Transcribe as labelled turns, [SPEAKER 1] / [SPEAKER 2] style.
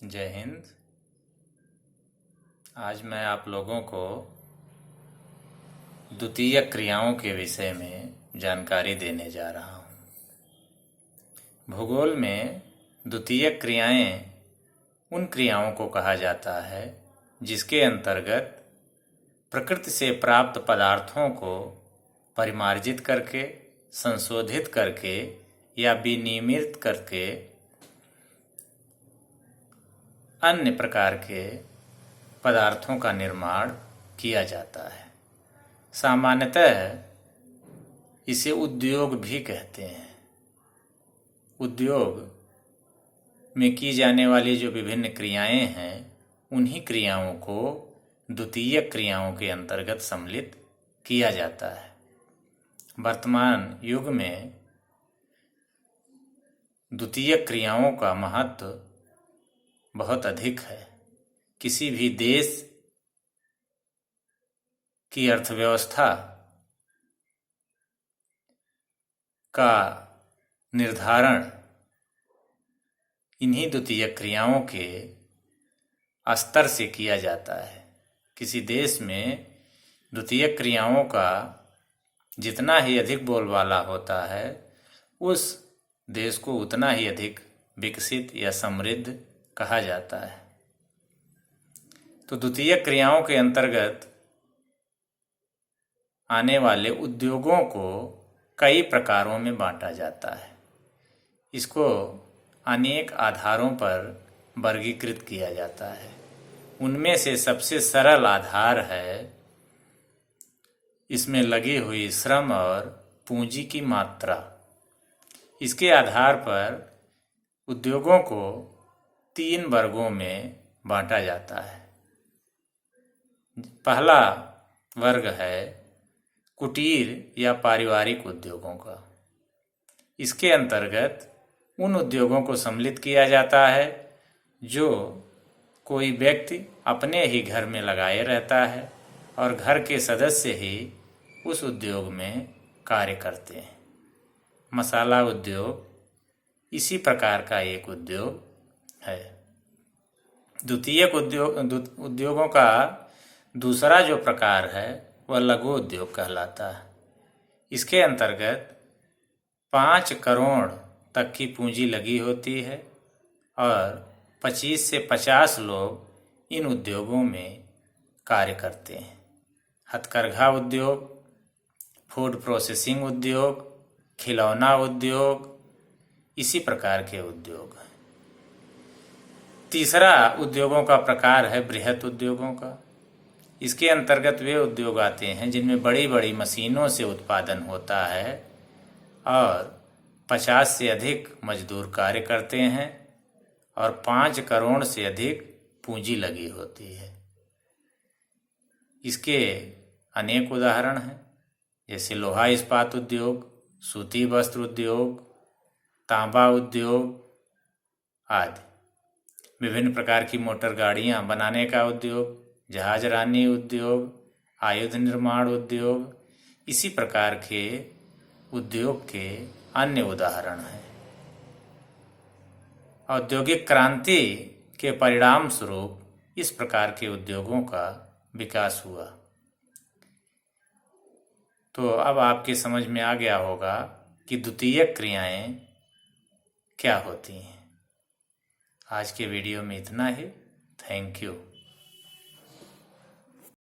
[SPEAKER 1] जय हिंद। आज मैं आप लोगों को द्वितीयक क्रियाओं के विषय में जानकारी देने जा रहा हूँ। भूगोल में द्वितीयक क्रियाएं उन क्रियाओं को कहा जाता है जिसके अंतर्गत प्रकृति से प्राप्त पदार्थों को परिमार्जित करके, संशोधित करके या विनिर्मित करके अन्य प्रकार के पदार्थों का निर्माण किया जाता है। सामान्यतः इसे उद्योग भी कहते हैं। उद्योग में की जाने वाली जो विभिन्न क्रियाएं हैं, उन्हीं क्रियाओं को द्वितीयक क्रियाओं के अंतर्गत सम्मिलित किया जाता है। वर्तमान युग में द्वितीयक क्रियाओं का महत्व बहुत अधिक है। किसी भी देश की अर्थव्यवस्था का निर्धारण इन्हीं द्वितीयक क्रियाओं के स्तर से किया जाता है। किसी देश में द्वितीयक क्रियाओं का जितना ही अधिक बोलबाला होता है, उस देश को उतना ही अधिक विकसित या समृद्ध कहा जाता है। तो द्वितीयक क्रियाओं के अंतर्गत आने वाले उद्योगों को कई प्रकारों में बांटा जाता है। इसको अनेक आधारों पर वर्गीकृत किया जाता है। उनमें से सबसे सरल आधार है इसमें लगी हुई श्रम और पूंजी की मात्रा। इसके आधार पर उद्योगों को 3 वर्गों में बांटा जाता है। पहला वर्ग है कुटीर या पारिवारिक उद्योगों का। इसके अंतर्गत उन उद्योगों को सम्मिलित किया जाता है जो कोई व्यक्ति अपने ही घर में लगाए रहता है और घर के सदस्य ही उस उद्योग में कार्य करते हैं। मसाला उद्योग इसी प्रकार का एक उद्योग है। द्वितीयक उद्योगों का दूसरा जो प्रकार है वह लघु उद्योग कहलाता है। इसके अंतर्गत 5 करोड़ तक की पूंजी लगी होती है और 25 से 50 लोग इन उद्योगों में कार्य करते हैं। हथकरघा उद्योग, फूड प्रोसेसिंग उद्योग, खिलौना उद्योग, इसी प्रकार के उद्योग हैं। तीसरा उद्योगों का प्रकार है बृहत उद्योगों का। इसके अंतर्गत वे उद्योग आते हैं जिनमें बड़ी बड़ी मशीनों से उत्पादन होता है और 50 से अधिक मजदूर कार्य करते हैं और 5 करोड़ से अधिक पूंजी लगी होती है। इसके अनेक उदाहरण हैं, जैसे लोहा इस्पात उद्योग, सूती वस्त्र उद्योग, तांबा उद्योग आदि। विभिन्न प्रकार की मोटर गाड़ियां बनाने का उद्योग, जहाजरानी उद्योग, आयुध निर्माण उद्योग, इसी प्रकार के उद्योग के अन्य उदाहरण हैं। औद्योगिक क्रांति के परिणाम स्वरूप इस प्रकार के उद्योगों का विकास हुआ। तो अब आपके समझ में आ गया होगा कि द्वितीयक क्रियाएं क्या होती हैं। आज के वीडियो में इतना ही। Thank you.